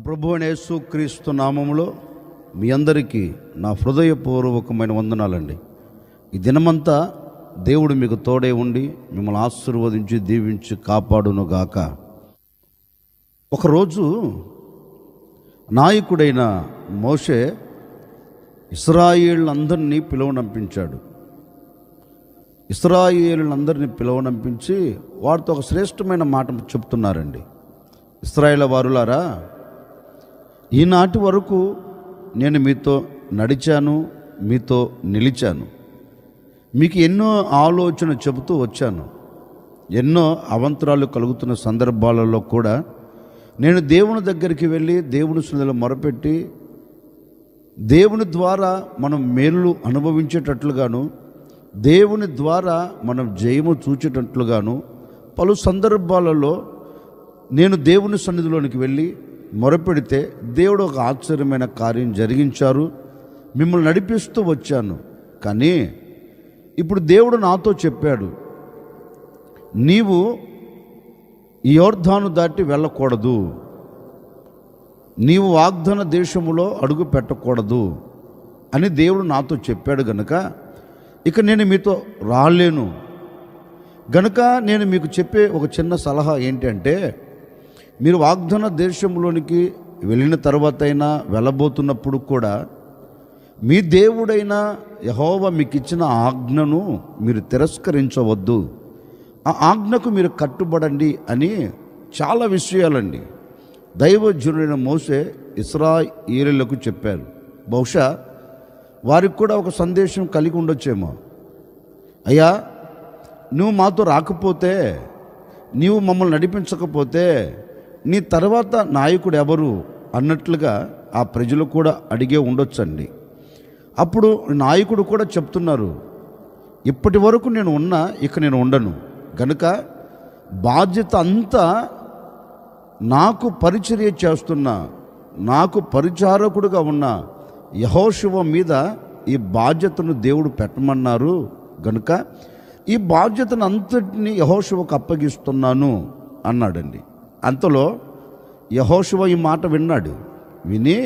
ప్రభు అయిన యేసుక్రీస్తు నామములో మీ అందరికీ నా హృదయపూర్వకమైన వందనాలండి. ఈ దినమంతా దేవుడు మీకు తోడే ఉండి మిమ్మల్ని ఆశీర్వదించి దీవించి కాపాడునుగాక. ఒకరోజు నాయకుడైన మోషే ఇశ్రాయేలులందరినీ పిలువనంపించాడు. ఇశ్రాయేలులందరినీ పిలువనంపించి వారితో ఒక శ్రేష్టమైన మాట చెప్తున్నారండి. ఇశ్రాయేలు వారులారా, ఈనాటి వరకు నేను మీతో నడిచాను, మీతో నిలిచాను, మీకు ఎన్నో ఆలోచన చెబుతూ వచ్చాను. ఎన్నో అవంతరాలు కలుగుతున్న సందర్భాలలో కూడా నేను దేవుని దగ్గరికి వెళ్ళి దేవుని సన్నిధిలో మొరపెట్టి దేవుని ద్వారా మనం మేలు అనుభవించేటట్లుగాను, దేవుని ద్వారా మనం జయము చూచేటట్లుగాను పలు సందర్భాలలో నేను దేవుని సన్నిధిలోనికి వెళ్ళి మొరపెడితే దేవుడు ఒక ఆశ్చర్యమైన కార్యం జరిగించారు. మిమ్మల్ని నడిపిస్తూ వచ్చాను. కానీ ఇప్పుడు దేవుడు నాతో చెప్పాడు, నీవు ఈ యోర్దాను దాటి వెళ్ళకూడదు, నీవు వాగ్దాన దేశములో అడుగు పెట్టకూడదు అని దేవుడు నాతో చెప్పాడు. గనుక ఇక నేను మీతో రాలేను. గనుక నేను మీకు చెప్పే ఒక చిన్న సలహా ఏంటంటే, మీరు వాగ్దాన దేశంలోనికి వెళ్ళిన తర్వాత అయినా వెళ్ళబోతున్నప్పుడు కూడా మీ దేవుడైన యెహోవా మీకు ఇచ్చిన ఆజ్ఞను మీరు తిరస్కరించవద్దు, ఆ ఆజ్ఞకు మీరు కట్టుబడండి అని చాలా విషయాలండి దైవజనుడైన మోషే ఇశ్రాయేలీయులకు చెప్పారు. బహుశా వారికి కూడా ఒక సందేశం కలిగి ఉండొచ్చేమో. అయ్యా, నువ్వు మాతో రాకపోతే, నీవు మమ్మల్ని నడిపించకపోతే నీ తర్వాత నాయకుడు ఎవరు అన్నట్లుగా ఆ ప్రజలు కూడా అడిగే ఉండొచ్చండి. అప్పుడు నాయకుడు కూడా చెప్తున్నారు, ఇప్పటి వరకు నేను ఉన్నా, ఇక నేను ఉండను. గనుక బాధ్యత అంతా నాకు పరిచర్య చేస్తున్నా, నాకు పరిచారకుడుగా ఉన్న యెహోషువ మీద ఈ బాధ్యతను దేవుడు పెట్టమన్నారు. గనుక ఈ బాధ్యతను అంతటిని యెహోషువకు అప్పగిస్తున్నాను అన్నాడండి. అంతలో యెహోషువ ఈ మాట విన్నాడు. విని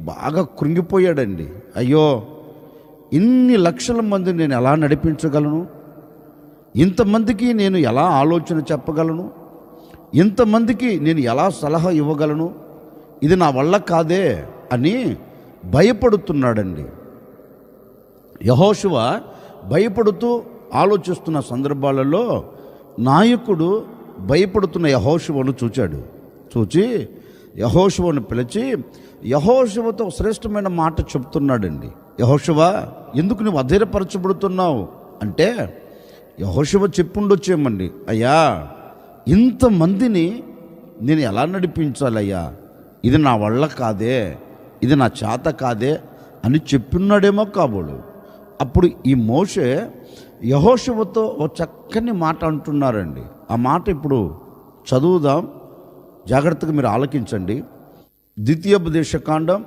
బాగా కృంగిపోయాడండి. అయ్యో, ఇన్ని లక్షల మంది నేను ఎలా నడిపించగలను? ఇంతమందికి నేను ఎలా ఆలోచన చెప్పగలను? ఇంతమందికి నేను ఎలా సలహా ఇవ్వగలను? ఇది నా వల్ల కాదే అని భయపడుతున్నాడండి. యెహోషువ భయపడుతూ ఆలోచిస్తున్న సందర్భాలలో నాయకుడు భయపడుతున్న యెహోషువను చూచాడు. చూచి యెహోషువను పిలిచి యెహోషువతో శ్రేష్టమైన మాట చెప్తున్నాడండి. యెహోషువ, ఎందుకు నువ్వు అధైర్యపరచబడుతున్నావు అంటే, యెహోషువ చెప్పుండొచ్చేమండి, అయ్యా, ఇంతమందిని నేను ఎలా నడిపించాలయ్యా? ఇది నా వల్ల కాదే, ఇది నా చేత కాదే అని చెప్పున్నాడేమో కాబోలు. అప్పుడు ఈ మోషే యెహోషువతో ఒక చక్కని మాట అంటున్నారండి. ఆ మాట ఇప్పుడు చదువుదాం, జాగ్రత్తగా మీరు ఆలకించండి. ద్వితీయోపదేశకాండం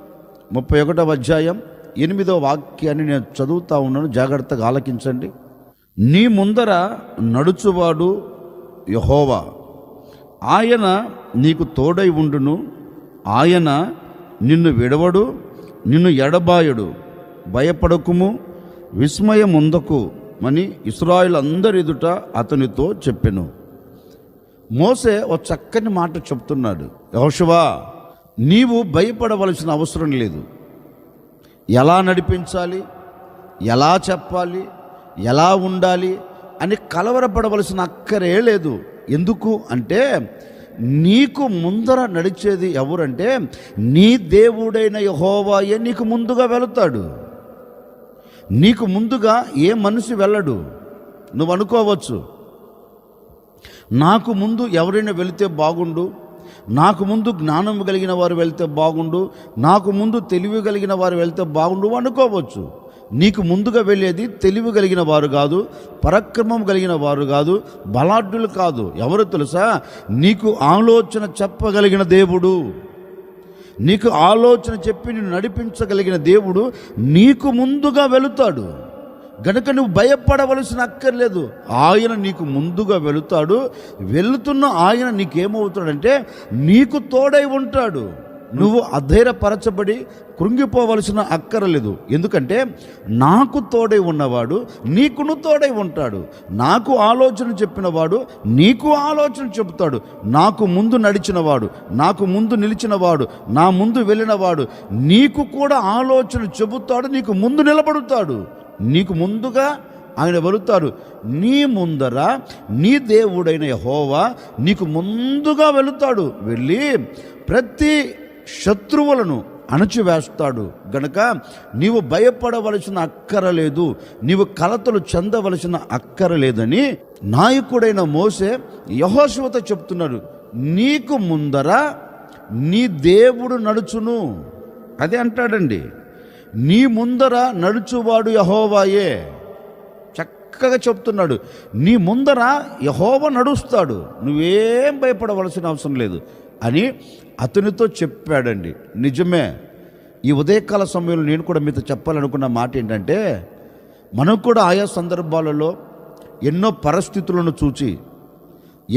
31వ అధ్యాయం 8వ వాక్యాన్ని నేను చదువుతా ఉన్నాను, జాగ్రత్తగా ఆలకించండి. నీ ముందర నడుచువాడు యెహోవా, ఆయన నీకు తోడై ఉండును, ఆయన నిన్ను విడవడు, నిన్ను ఎడబాయడు, భయపడకుము, విస్మయముందకు అని ఇశ్రాయేలు ఎదుట అతనితో చెప్పెను. మోసే ఒక చక్కని మాట చెప్తున్నాడు. యెహోషువ, నీవు భయపడవలసిన అవసరం లేదు. ఎలా నడిపించాలి, ఎలా చెప్పాలి, ఎలా ఉండాలి అని కలవరపడవలసిన అక్కరే లేదు. ఎందుకు అంటే, నీకు ముందర నడిచేది ఎవరంటే నీ దేవుడైన యెహోవాయే నీకు ముందుగా వెళుతాడు. నీకు ముందుగా ఏ మనిషి వెళ్ళడు. నువ్వు అనుకోవచ్చు, నాకు ముందు ఎవరైనా వెళితే బాగుండు, నాకు ముందు జ్ఞానం కలిగిన వారు వెళ్తే బాగుండు, నాకు ముందు తెలివి కలిగిన వారు వెళ్తే బాగుండు అనుకోవచ్చు. నీకు ముందుగా వెళ్ళేది తెలివి కలిగిన వారు కాదు, పరాక్రమం కలిగిన వారు కాదు, బలాఢ్యులు కాదు. ఎవరు తెలుసా? నీకు ఆలోచన చెప్పగలిగిన దేవుడు, నీకు ఆలోచన చెప్పి నిన్ను నడిపించగలిగిన దేవుడు నీకు ముందుగా వెళుతాడు. గనుక నువ్వు భయపడవలసిన అక్కర్లేదు. ఆయన నీకు ముందుగా వెళుతాడు. వెళుతున్న ఆయన నీకేమవుతాడంటే నీకు తోడై ఉంటాడు. నువ్వు అధైర్యపరచబడి కృంగిపోవలసిన అక్కరలేదు. ఎందుకంటే నాకు తోడై ఉన్నవాడు నీకును తోడై ఉంటాడు. నాకు ఆలోచన చెప్పినవాడు నీకు ఆలోచన చెబుతాడు. నాకు ముందు నడిచినవాడు, నాకు ముందు నిలిచినవాడు, నా ముందు వెళ్ళినవాడు నీకు కూడా ఆలోచన చెబుతాడు, నీకు ముందు నిలబడుతాడు. నీకు ముందుగా ఆయన వెళుతాడు. నీ ముందర నీ దేవుడైన యెహోవా నీకు ముందుగా వెళుతాడు. వెళ్ళి ప్రతి శత్రువులను అణచివేస్తాడు. గనుక నీవు భయపడవలసిన అక్కరలేదు, నీవు కలతలు చెందవలసిన అక్కరలేదని నాయకుడైన మోషే యెహోషువతో చెప్తున్నాడు. నీకు ముందర నీ దేవుడు నడుచును. అదే అంటాడండి, నీ ముందర నడుచువాడు యెహోవాయే. చక్కగా చెప్తున్నాడు, నీ ముందర యెహోవా నడుస్తాడు, నువ్వేం భయపడవలసిన అవసరం లేదు అని అతనితో చెప్పాడండి. నిజమే. ఈ ఉదయకాల సమయంలో నేను కూడా మీతో చెప్పాలనుకున్న మాట ఏంటంటే, మనం కూడా ఆయా సందర్భాలలో ఎన్నో పరిస్థితులను చూచి,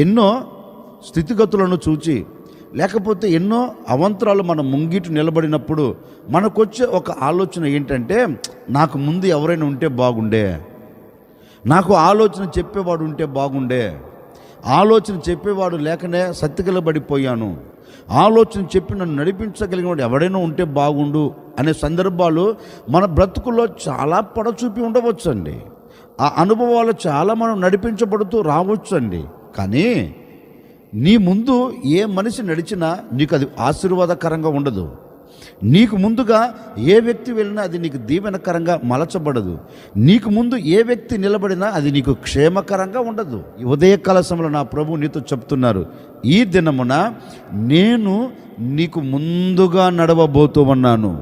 ఎన్నో స్థితిగతులను చూచి, లేకపోతే ఎన్నో అవంతరాలు మన ముంగిటి నిలబడినప్పుడు మనకొచ్చే ఒక ఆలోచన ఏంటంటే, నాకు ముందు ఎవరైనా ఉంటే బాగుండే, నాకు ఆలోచన చెప్పేవాడు ఉంటే బాగుండే, ఆలోచన చెప్పేవాడు లేకనే సత్తికిలబడిపోయాను, ఆలోచన చెప్పి నన్ను నడిపించగలిగిన వాడు ఎవడైనా ఉంటే బాగుండు అనే సందర్భాలు మన బ్రతుకుల్లో చాలా పడచూపి ఉండవచ్చండి. ఆ అనుభవాలు చాలా మనం నడిపించబడుతూ రావచ్చండి. కానీ నీ ముందు ఏ మనిషి నడిచినా నీకు అది ఆశీర్వాదకరంగా ఉండదు. నీకు ముందుగా ఏ వ్యక్తి వెళ్ళినా అది నీకు దీవెనకరంగా మలచబడదు. నీకు ముందు ఏ వ్యక్తి నిలబడినా అది నీకు క్షేమకరంగా ఉండదు. ఈ ఉదయకాల సమయంలో నా ప్రభు నీతో చెప్తున్నారు, ఈ దినమున నేను నీకు ముందుగా నడవబోతూ ఉన్నాను.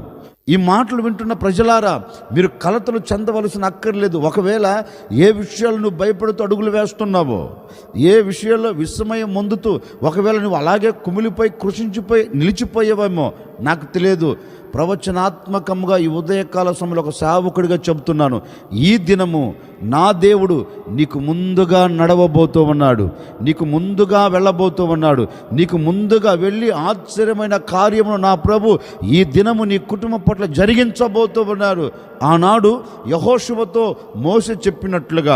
ఈ మాటలు వింటున్న ప్రజలారా, మీరు కలతలు చెందవలసిన అక్కర్లేదు. ఒకవేళ ఏ విషయాలు నువ్వు భయపడుతూ అడుగులు వేస్తున్నావో, ఏ విషయాల్లో విస్మయం పొందుతూ ఒకవేళ నువ్వు అలాగే కుమిలిపోయి కృషించిపోయి నిలిచిపోయేవేమో నాకు తెలియదు. ప్రవచనాత్మకంగా ఈ ఉదయకాల సమయంలో ఒక సేవకుడిగా చెబుతున్నాను, ఈ దినము నా దేవుడు నీకు ముందుగా నడవబోతూ ఉన్నాడు, నీకు ముందుగా వెళ్ళబోతూ ఉన్నాడు. నీకు ముందుగా వెళ్ళి ఆశ్చర్యమైన కార్యమును నా ప్రభు ఈ దినము నీ కుటుంబం పట్ల జరిగించబోతూ ఉన్నారు. ఆనాడు యెహోషువతో మోషే చెప్పినట్లుగా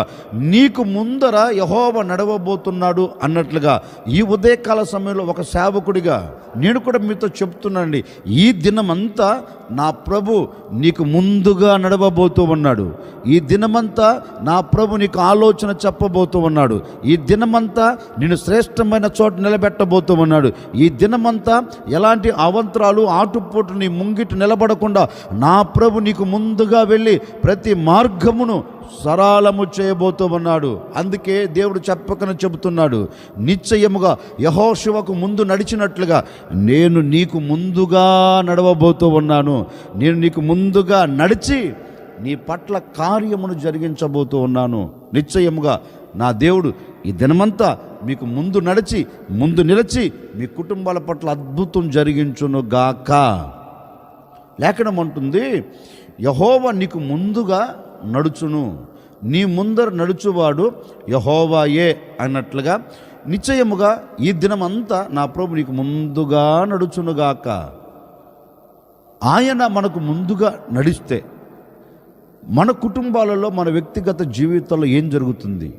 నీకు ముందర యెహోవా నడవబోతున్నాడు అన్నట్లుగా ఈ ఉదయకాల సమయంలో ఒక సేవకుడిగా నేను కూడా మీతో చెప్తున్నానండి, ఈ దినమంతా నా ప్రభు నీకు ముందుగా నడవబోతూ ఉన్నాడు. ఈ దినమంతా నా ప్రభు నీకు ఆలోచన చెప్పబోతూ ఉన్నాడు. ఈ దినమంతా నేను శ్రేష్టమైన చోట నిలబెట్టబోతూ ఉన్నాడు. ఈ దినమంతా ఎలాంటి అవంతరాలు ఆటుపోటు నీ ముంగిట నిలబడకుండా నా ప్రభు నీకు ముందుగా వెళ్ళి ప్రతి మార్గమును సరళము చేయబోతూ ఉన్నాడు. అందుకే దేవుడు చెప్పకనే చెబుతున్నాడు, నిశ్చయముగా యెహోషువకు ముందు నడిచినట్లుగా నేను నీకు ముందుగా నడవబోతూ ఉన్నాను. నేను నీకు ముందుగా నడిచి నీ పట్ల కార్యమును జరిగించబోతూ ఉన్నాను. నిశ్చయముగా నా దేవుడు ఈ దినమంతా మీకు ముందు నడిచి ముందు నిలిచి మీ కుటుంబాల పట్ల అద్భుతం జరిగించునుగాక. లేఖనం అంటుంది, యెహోవా నీకు ముందుగా నడుచును, నీ ముందర నడుచువాడు యెహోవాయే అన్నట్లుగా నిశ్చయముగా ఈ దినమంతా నా ప్రభు నీకు ముందుగా నడుచునుగాక. ఆయన మనకు ముందుగా నడిస్తే మన కుటుంబాలలో మన వ్యక్తిగత జీవితంలో ఏం జరుగుతుంది?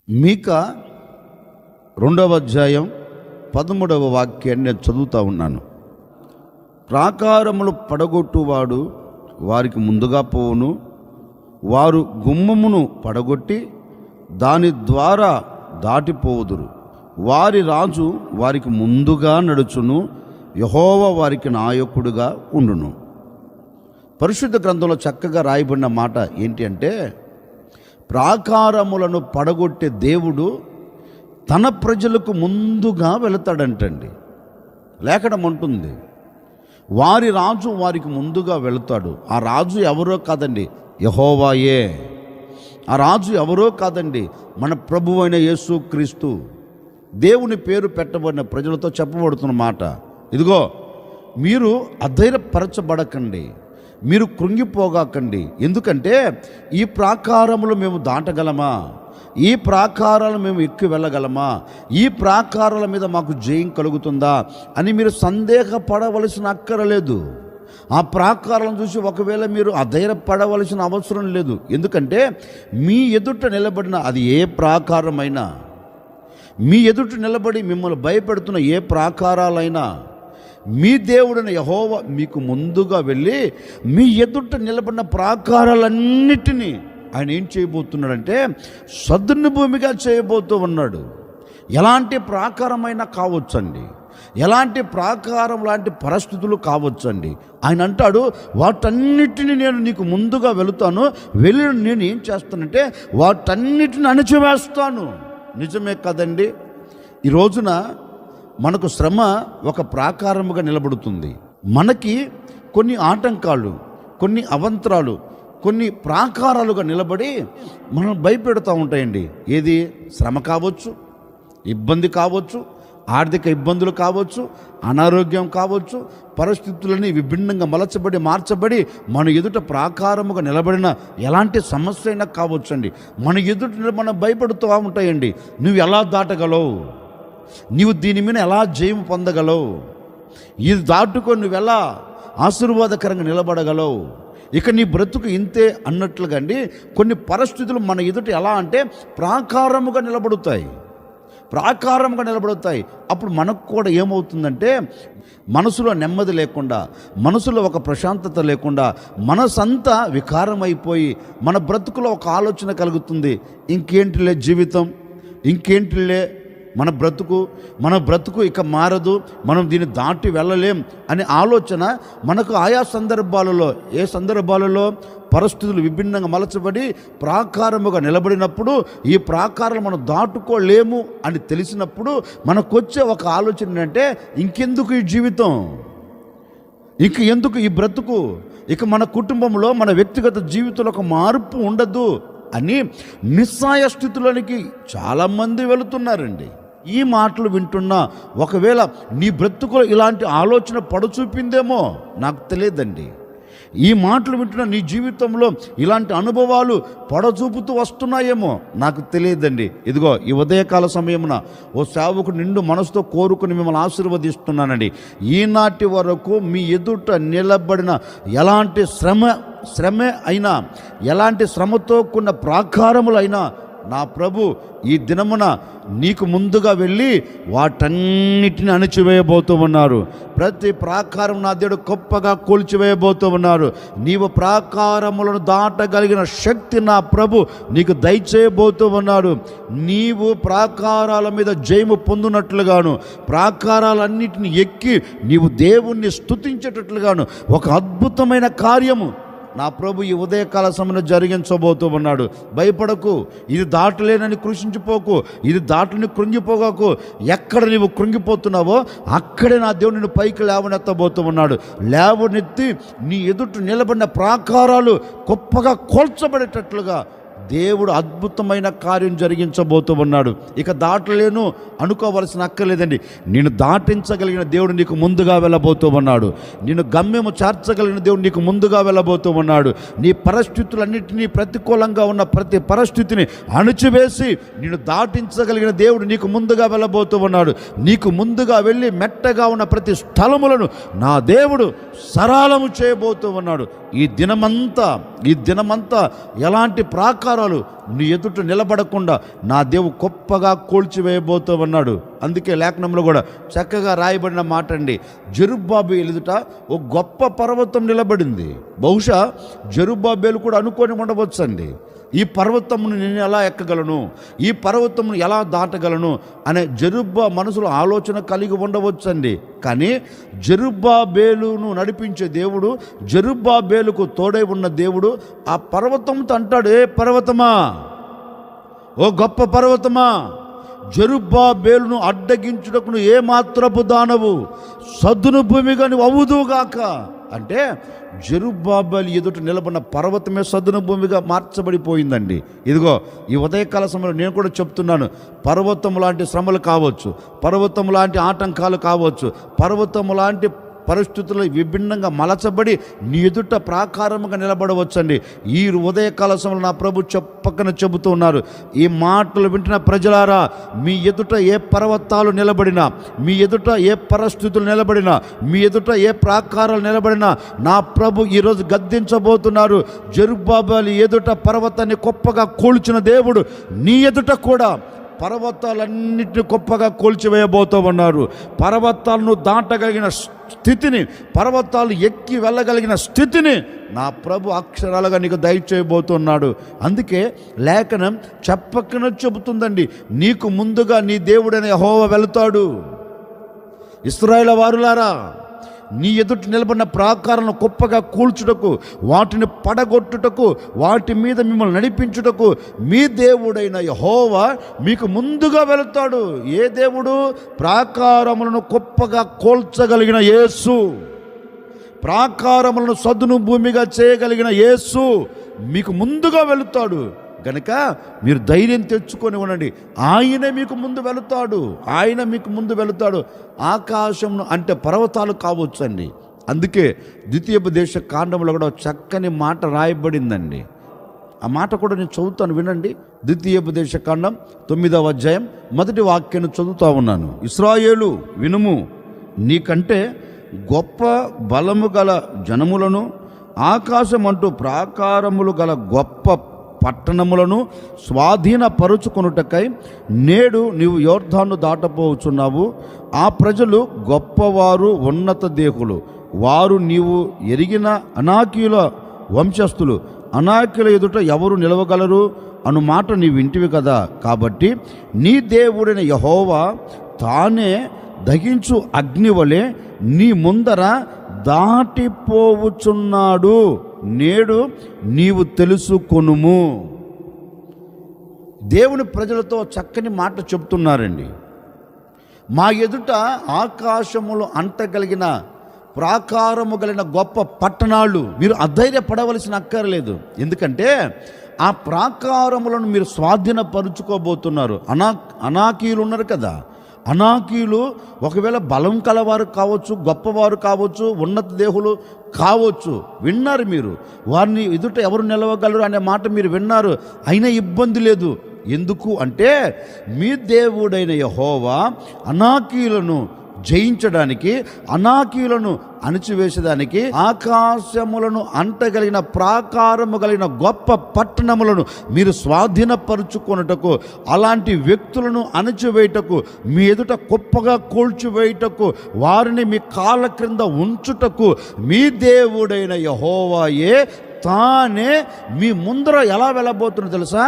మీకా 2వ అధ్యాయం 13వ వాక్యాన్ని నేను చదువుతూ ఉన్నాను. ప్రాకారములు పడగొట్టువాడు వారికి ముందుగా పోవును, వారు గుమ్మమును పడగొట్టి దాని ద్వారా దాటిపోవుదురు. వారి రాజు వారికి ముందుగా నడుచును, యెహోవా వారికి నాయకుడుగా ఉండును. పరిశుద్ధ గ్రంథంలో చక్కగా రాయబడిన మాట ఏంటి అంటే, ప్రాకారములను పడగొట్టే దేవుడు తన ప్రజలకు ముందుగా వెళతాడంటండి. లేఖనం అంటుంది, వారి రాజు వారికి ముందుగా వెళతాడు. ఆ రాజు ఎవరో కాదండి, యెహోవాయే. ఆ రాజు ఎవరో కాదండి, మన ప్రభువైన యేసుక్రీస్తు. దేవుని పేరు పెట్టబడిన ప్రజలతో చెప్పబడుతున్న మాట, ఇదిగో మీరు అధైర్యపరచబడకండి, మీరు కృంగిపోగాకండి. ఎందుకంటే ఈ ప్రాకారములు మేము దాటగలమా? ఈ ప్రాకారాలు మేము ఎక్కి వెళ్ళగలమా, ఈ ప్రాకారాల మీద మాకు జయం కలుగుతుందా అని మీరు సందేహపడవలసిన అక్కరలేదు. ఆ ప్రాకారాలను చూసి ఒకవేళ మీరు అధైర్యపడవలసిన అవసరం లేదు. ఎందుకంటే మీ ఎదుట నిలబడిన అది ఏ ప్రాకారమైనా, మీ ఎదుట నిలబడి మిమ్మల్ని భయపెడుతున్న ఏ ప్రాకారాలైనా, మీ దేవుడైన యెహోవా మీకు ముందుగా వెళ్ళి మీ ఎదుట నిలబడిన ప్రాకారాలన్నిటినీ ఆయన ఏం చేయబోతున్నాడంటే సదును భూమిగా చేయబోతూ ఉన్నాడు. ఎలాంటి ప్రాకారమైనా కావచ్చండి, ఎలాంటి ప్రాకారం లాంటి పరిస్థితులు కావచ్చండి. ఆయన అంటాడు, వాటన్నిటిని నేను నీకు ముందుగా వెళుతాను, వెళ్ళి నేను ఏం చేస్తానంటే వాటన్నిటిని అణిచివేస్తాను. నిజమే కదండి. ఈ రోజున మనకు శ్రమ ఒక ప్రాకారముగా నిలబడుతుంది. మనకి కొన్ని ఆటంకాలు, కొన్ని అవంతరాలు, కొన్ని ప్రాకారాలుగా నిలబడి మనం భయపెడుతూ ఉంటాయండి. ఏది? శ్రమ కావచ్చు, ఇబ్బంది కావచ్చు, ఆర్థిక ఇబ్బందులు కావచ్చు, అనారోగ్యం కావచ్చు, పరిస్థితులని విభిన్నంగా మార్చబడి మన ఎదుట ప్రాకారముగా నిలబడిన ఎలాంటి సమస్య అయినా కావచ్చండి. మన ఎదుట మనం భయపడుతూ ఉంటాయండి. నువ్వు ఎలా దాటగలవు, నీవు దీని మీద ఎలా జయం పొందగలవు, ఇది దాటుకొని నువ్వు ఎలా ఆశీర్వాదకరంగా నిలబడగలవు, ఇక నీ బ్రతుకు ఇంతే అన్నట్లుగా అండి కొన్ని పరిస్థితులు మన ఎదుట ఎలా అంటే ప్రాకారముగా నిలబడతాయి. అప్పుడు మనకు కూడా ఏమవుతుందంటే మనసులో నెమ్మది లేకుండా, మనసులో ఒక ప్రశాంతత లేకుండా, మనసంతా వికారమైపోయి మన బ్రతుకులో ఒక ఆలోచన కలుగుతుంది. ఇంకేంటిలే జీవితం, ఇంకేంటిలే మన బ్రతుకు ఇక మారదు, మనం దీన్ని దాటి వెళ్ళలేం అనే ఆలోచన మనకు ఆయా సందర్భాలలో, ఏ సందర్భాలలో పరిస్థితులు విభిన్నంగా మలచబడి ప్రాకారముగా నిలబడినప్పుడు, ఈ ప్రాకారాలు మనం దాటుకోలేము అని తెలిసినప్పుడు మనకు వచ్చే ఒక ఆలోచన ఏంటంటే ఇంకెందుకు ఈ జీవితం, ఇక ఎందుకు ఈ బ్రతుకు, ఇక మన కుటుంబంలో మన వ్యక్తిగత జీవితంలో ఒక మార్పు ఉండదు అని నిస్సాయ స్థితిలోనికి చాలామంది వెళుతున్నారండి. ఈ మాటలు వింటున్నా ఒకవేళ నీ బ్రతుకులో ఇలాంటి ఆలోచన పడచూపిందేమో నాకు తెలియదండి. ఈ మాటలు వింటున్న నీ జీవితంలో ఇలాంటి అనుభవాలు పడచూపుతూ వస్తున్నాయేమో నాకు తెలియదండి. ఇదిగో ఈ ఉదయకాల సమయమున ఓ సేవకుడు నిండు మనసుతో కోరుకుని మిమ్మల్ని ఆశీర్వదిస్తున్నానండి. ఈనాటి వరకు మీ ఎదుట నిలబడిన ఎలాంటి శ్రమే అయినా, ఎలాంటి శ్రమతో కూడిన ప్రాకారములైనా నా ప్రభు ఈ దినమున నీకు ముందుగా వెళ్ళి వాటన్నిటిని అణిచివేయబోతూ ఉన్నారు. ప్రతి ప్రాకారం నా దేవుడు గొప్పగా కూల్చివేయబోతూ ఉన్నారు. నీవు ప్రాకారములను దాటగలిగిన శక్తి నా ప్రభు నీకు దయచేయబోతూ ఉన్నాడు. నీవు ప్రాకారాల మీద జయము పొందినట్లుగాను, ప్రాకారాలన్నిటిని ఎక్కి నీవు దేవుణ్ణి స్తుతించేటట్లుగాను ఒక అద్భుతమైన కార్యము నా ప్రభు ఈ ఉదయకాల సమయంలో జరిగించబోతూ ఉన్నాడు. భయపడకు, ఇది దాటలేనని కృషించిపోకు, ఇది దాటుని కృంగిపోగాకు. ఎక్కడ నీవు కృంగిపోతున్నావో అక్కడే నా దేవుడు నిన్ను పైకి లేవనెత్తబోతూ ఉన్నాడు. లేవనెత్తి నీ ఎదుట నిలబడిన ప్రాకారాలు గొప్పగా కోల్చబడేటట్లుగా దేవుడు అద్భుతమైన కార్యం జరిగించబోతూ ఉన్నాడు. ఇక దాటలేను అనుకోవలసిన అక్కర్లేదండి. నేను దాటించగలిగిన దేవుడు నీకు ముందుగా వెళ్ళబోతూ ఉన్నాడు. నేను గమ్యము చేర్చగలిగిన దేవుడు నీకు ముందుగా వెళ్ళబోతూ ఉన్నాడు. నీ పరిస్థితులన్నింటినీ, ప్రతికూలంగా ఉన్న ప్రతి పరిస్థితిని అణిచివేసి నేను దాటించగలిగిన దేవుడు నీకు ముందుగా వెళ్ళబోతూ ఉన్నాడు. నీకు ముందుగా వెళ్ళి మెట్టగా ఉన్న ప్రతి స్థలములను నా దేవుడు సరళము చేయబోతూ ఉన్నాడు. ఈ దినమంతా ఎలాంటి ప్రాకారాలు నీ ఎదుట నిలబడకుండా నా దేవుడు గొప్పగా కూల్చివేయబోతూ ఉన్నాడు. అందుకే లేఖనంలో కూడా చక్కగా రాయబడిన మాట అండి, జెరుబ్బాబేలు ఎదుట ఒక గొప్ప పర్వతం నిలబడింది. బహుశా జెరుబ్బాబేలు కూడా అనుకొని ఉండవచ్చు అండి, ఈ పర్వతమును నేను ఎలా ఎక్కగలను, ఈ పర్వతమును ఎలా దాటగలను అనే మనసులో ఆలోచన కలిగి ఉండవచ్చండి. కానీ జెరుబ్బాబేలును నడిపించే దేవుడు, జెరుబ్బాబేలుకు తోడై ఉన్న దేవుడు ఆ పర్వతంతో అంటాడు, ఏ పర్వతమా, ఓ గొప్ప పర్వతమా, జెరుబ్బాబేలును అడ్డగించుటకు ఏ మాత్రపు దానవు, సద్దును భూమిగా నువ్వు అవుదుగాక అంటే జెరుబ్బాబేలు ఎదుట నిలబడిన పర్వతమే సద్దును భూమిగా మార్చబడిపోయిందండి. ఇదిగో ఈ ఉదయకాల సమయంలో నేను కూడా చెప్తున్నాను, పర్వతం లాంటి శ్రమలు కావచ్చు, పర్వతం లాంటి ఆటంకాలు కావచ్చు, పర్వతం లాంటి పరిస్థితుల్లో విభిన్నంగా మలచబడి నీ ఎదుట ప్రాకారముగా నిలబడవచ్చండి. ఈ ఉదయకాల సమయంలో నా ప్రభు పక్కన చెబుతూ ఉన్నారు, ఈ మాటలు వింటున్న ప్రజలారా, మీ ఎదుట ఏ పర్వతాలు నిలబడినా, మీ ఎదుట ఏ పరిస్థితులు నిలబడినా, మీ ఎదుట ఏ ప్రాకారాలు నిలబడినా నా ప్రభు ఈరోజు గద్దించబోతున్నారు. జెరుబ్బాబెలు ఎదుట పర్వతాన్ని గొప్పగా కూల్చిన దేవుడు నీ ఎదుట కూడా పర్వతాలన్నింటినీ గొప్పగా కూల్చివేయబోతూ ఉన్నారు. పర్వతాలను దాటగలిగిన స్థితిని, పర్వతాలు ఎక్కి వెళ్ళగలిగిన స్థితిని నా ప్రభు అక్షరాలుగా నీకు దయచేయబోతున్నాడు. అందుకే లేఖనం చెప్పకనే చెబుతుందండి, నీకు ముందుగా నీ దేవుడైన యెహోవా వెళతాడు. ఇశ్రాయేలు వారులారా, నీ ఎదుట నిలబడిన ప్రాకారాలను గొప్పగా కూల్చుటకు, వాటిని పడగొట్టుటకు, వాటి మీద మిమ్మల్ని నడిపించుటకు మీ దేవుడైన యెహోవా మీకు ముందుగా వెళతాడు. ఏ దేవుడు? ప్రాకారములను గొప్పగా కూల్చగలిగిన యేసు, ప్రాకారములను సదును భూమిగా చేయగలిగిన యేసు మీకు ముందుగా వెళుతాడు. గనుక మీరు ధైర్యం తెచ్చుకొని ఉండండి. ఆయనే మీకు ముందు వెళుతాడు, ఆయన మీకు ముందు వెళుతాడు. ఆకాశం అంటే పర్వతాలు కావచ్చు అండి. అందుకే ద్వితీయోపదేశ కాండంలో కూడా చక్కని మాట రాయబడిందండి. ఆ మాట కూడా నేను చదువుతాను, వినండి. ద్వితీయోపదేశ కాండం 9వ అధ్యాయం 1వ వాక్యాన్ని చదువుతా ఉన్నాను. ఇశ్రాయేలు వినుము, నీకంటే గొప్ప బలము గల జనములను, ఆకాశం అంటూ ప్రాకారములు గల గొప్ప పట్టణములను స్వాధీనపరుచుకొనుటకై నేడు నీవు యోర్దాను దాటపోవచ్చున్నావు. ఆ ప్రజలు గొప్పవారు, ఉన్నత దేహులు, వారు నీవు ఎరిగిన అనాకీయుల వంశస్థులు. అనాకీయుల ఎదుట ఎవరు నిలవగలరు అను మాట నీవు వింటివి కదా. కాబట్టి నీ దేవుడైన యెహోవా తానే దహించు అగ్ని వలె నీ ముందర దాటిపోవుచున్నాడు. నేడు నీవు తెలుసుకొనుము. దేవుని ప్రజలతో చక్కని మాట చెప్తున్నారండి. మా ఎదుట ఆకాశములు అంటగలిగిన ప్రాకారము కలిగిన గొప్ప పట్టణాలు, మీరు అధైర్యపడవలసిన అక్కర్లేదు. ఎందుకంటే ఆ ప్రాకారములను మీరు స్వాధీనపరుచుకోబోతున్నారు. అనాకీయులు ఉన్నారు కదా, అనాకీయులు ఒకవేళ బలం కలవారు కావచ్చు, గొప్పవారు కావచ్చు, ఉన్నత దేహులు కావచ్చు. విన్నారు మీరు, వారిని ఎదుట ఎవరు నిలవగలరు అనే మాట మీరు విన్నారు. అయినా ఇబ్బంది లేదు. ఎందుకు అంటే మీ దేవుడైన యెహోవా అనాకీయులను జయించడానికి, అనాకీయులను అణిచివేసేదానికి ఆకాశములను అంటగలిగిన ప్రాకారము కలిగిన గొప్ప పట్టణములను మీరు స్వాధీనపరుచుకొనుటకు, అలాంటి వ్యక్తులను అణిచివేయుటకు, మీ ఎదుట గొప్పగా కూల్చివేయుటకు, వారిని మీ కాళ్ళ క్రింద ఉంచుటకు మీ దేవుడైన యెహోవాయే తానే మీ ముందర ఎలా వెళ్ళబోతున్నా తెలుసా?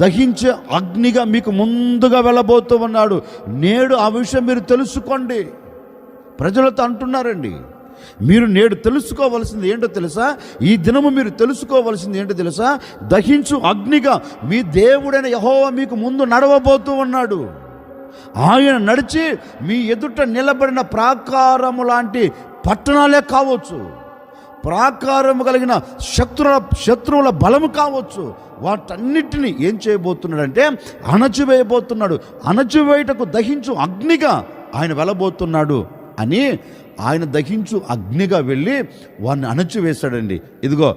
దహించే అగ్నిగా మీకు ముందుగా వెళ్ళబోతూ ఉన్నాడు. నేడు ఆ విషయం మీరు తెలుసుకోండి. ప్రజలతో అంటున్నారండి, మీరు నేడు తెలుసుకోవలసింది ఏంటో తెలుసా? ఈ దినము మీరు తెలుసుకోవలసింది ఏంటో తెలుసా? దహించు అగ్నిగా మీ దేవుడైన యెహోవా మీకు ముందు నడవబోతూ ఉన్నాడు. ఆయన నడిచి మీ ఎదుట నిలబడిన ప్రాకారము లాంటి పట్టణాలే కావచ్చు, ప్రాకారము కలిగిన శత్రువుల బలము కావచ్చు, వాటన్నిటిని ఏం చేయబోతున్నాడంటే అణచివేయబోతున్నాడు. అణచివేయటకు దహించు అగ్నిగా ఆయన వెళ్ళబోతున్నాడు అని ఆయన దహించు అగ్నిగా వెళ్ళి వారిని అణచివేశాడండి. ఇదిగో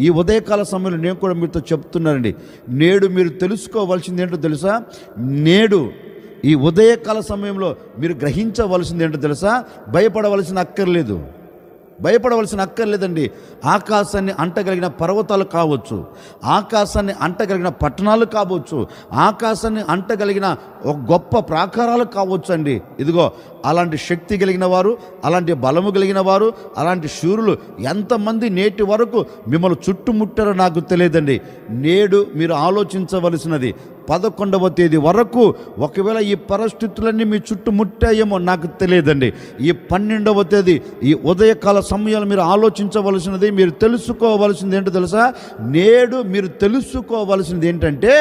ఈ ఉదయకాల సమయంలో నేను కూడా మీతో చెప్తున్నానండి, నేడు మీరు తెలుసుకోవాల్సింది ఏంటో తెలుసా? నేడు ఈ ఉదయకాల సమయంలో మీరు గ్రహించవలసింది ఏంటో తెలుసా? భయపడవలసిన అక్కర్లేదండి. ఆకాశాన్ని అంటగలిగిన పర్వతాలు కావచ్చు, ఆకాశాన్ని అంటగలిగిన పట్టణాలు కావచ్చు, ఆకాశాన్ని అంటగలిగిన ఒక గొప్ప ప్రాకారాలు కావచ్చు అండి. ఇదిగో అలాంటి శక్తి కలిగిన వారు, అలాంటి బలము కలిగిన వారు, అలాంటి శూరులు ఎంతమంది నేటి వరకు మిమ్మల్ని చుట్టుముట్టారో నాకు తెలియదండి. నేడు మీరు ఆలోచించవలసినది 11వ తేదీ వరకు ఒకవేళ ఈ పరిస్థితులన్నీ మీ చుట్టుముట్టాయేమో నాకు తెలియదండి. ఈ 12వ తేదీ ఈ ఉదయకాల సమయాలు మీరు ఆలోచించవలసినది, మీరు తెలుసుకోవలసింది ఏంటో తెలుసా? నేడు మీరు తెలుసుకోవలసింది ఏంటంటే,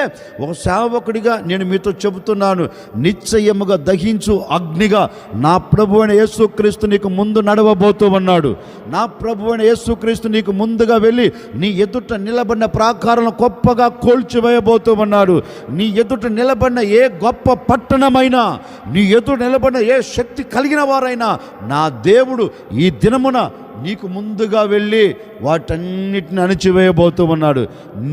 ఒక సేవకుడిగా నేను మీతో చెబుతున్నాను, నిశ్చయముగా దహించు అగ్నిగా నా ప్రభు అయిన యేసుక్రీస్తు నీకు ముందు నడవబోతూ ఉన్నాడు. నా ప్రభు అయిన యేసుక్రీస్తు నీకు ముందుగా వెళ్ళి నీ ఎదుట నిలబడిన ప్రాకారాలను గొప్పగా కూల్చివేయబోతూ ఉన్నాడు. నీ ఎదుట నిలబడిన ఏ గొప్ప పట్టణమైనా, నీ ఎదుట నిలబడిన ఏ శక్తి కలిగిన వారైనా, నా దేవుడు ఈ దినమున నీకు ముందుగా వెళ్ళి వాటన్నిటిని అణిచివేయబోతూ ఉన్నాడు.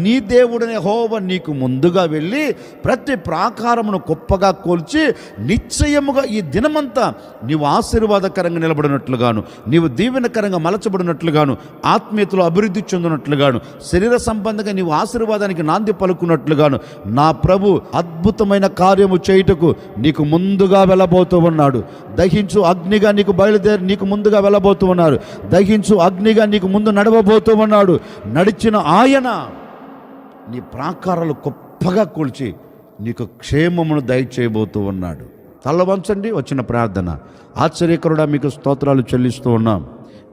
నీ దేవుడనే యెహోవా నీకు ముందుగా వెళ్ళి ప్రతి ప్రాకారమును గొప్పగా కోల్చి నిశ్చయముగా ఈ దినమంతా నీవు ఆశీర్వాదకరంగా నిలబడినట్లుగాను, నీవు దీవెనకరంగా మలచబడినట్లుగాను, ఆత్మీయతలో అభివృద్ధి చెందినట్లుగాను, శరీర సంబంధంగా నీవు ఆశీర్వాదానికి నాంది పలుకున్నట్లుగాను నా ప్రభు అద్భుతమైన కార్యము చేయుటకు నీకు ముందుగా వెళ్ళబోతూ ఉన్నాడు. దహించు అగ్నిగా నీకు బయలుదేరి నీకు ముందుగా వెళ్ళబోతూ ఉన్నారు. దహించు అగ్నిగా నీకు ముందు నడవబోతూ ఉన్నాడు. నడిచిన ఆయన నీ ప్రాకారాలు గొప్పగా కూల్చి నీకు క్షేమమును దయచేయబోతూ ఉన్నాడు. తల వంచండి, వచ్చిన ప్రార్థన. ఆశ్చర్యకరుడా, మీకు స్తోత్రాలు చెల్లిస్తూ ఉన్నాం.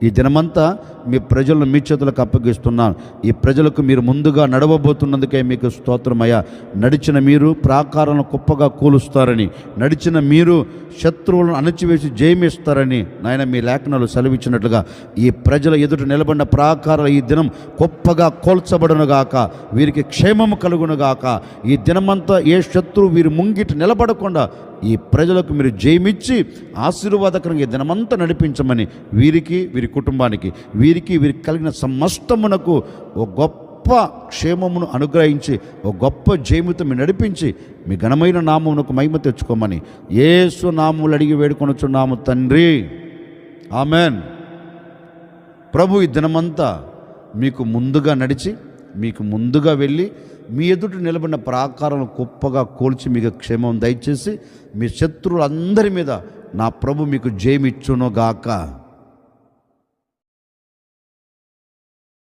ఈ దినమంతా మీ ప్రజలను మీ చేతులకు అప్పగిస్తున్నాం. ఈ ప్రజలకు మీరు ముందుగా నడవబోతున్నందుకే మీకు స్తోత్రమయ్యా. నడిచిన మీరు ప్రాకారాలను కుప్పగా కూలుస్తారని, నడిచిన మీరు శత్రువులను అణచివేసి జయమిస్తారని నాయన మీ లేఖనాలు సెలవిచ్చినట్లుగా ఈ ప్రజల ఎదుట నిలబడిన ప్రాకారాలు ఈ దినం గొప్పగా కోల్చబడునుగాక, వీరికి క్షేమము కలుగునుగాక. ఈ దినమంతా ఏ శత్రువు వీరి ముంగిటి నిలబడకుండా ఈ ప్రజలకు మీరు జయమిచ్చి ఆశీర్వాదకరంగా ఈ దినమంతా నడిపించమని వీరికి, వీరి కుటుంబానికి, వీరికి కలిగిన సమస్తమునకు ఓ గొప్ప క్షేమమును అనుగ్రహించి ఓ గొప్ప జయముతో మీరు నడిపించి మీ ఘనమైన నామమునకు మహిమ తెచ్చుకోమని యేసు నామములు అడిగి వేడుకొనుచున్నాము తండ్రి, ఆమెన్. ప్రభు ఈ దినమంతా మీకు ముందుగా నడిచి మీకు ముందుగా వెళ్ళి మీ ఎదుట నిలబడిన ప్రాకారం గొప్పగా కోల్చి మీకు క్షేమం దయచేసి మీ శత్రువులందరి మీద నా ప్రభు మీకు జయమిచ్చును గాక.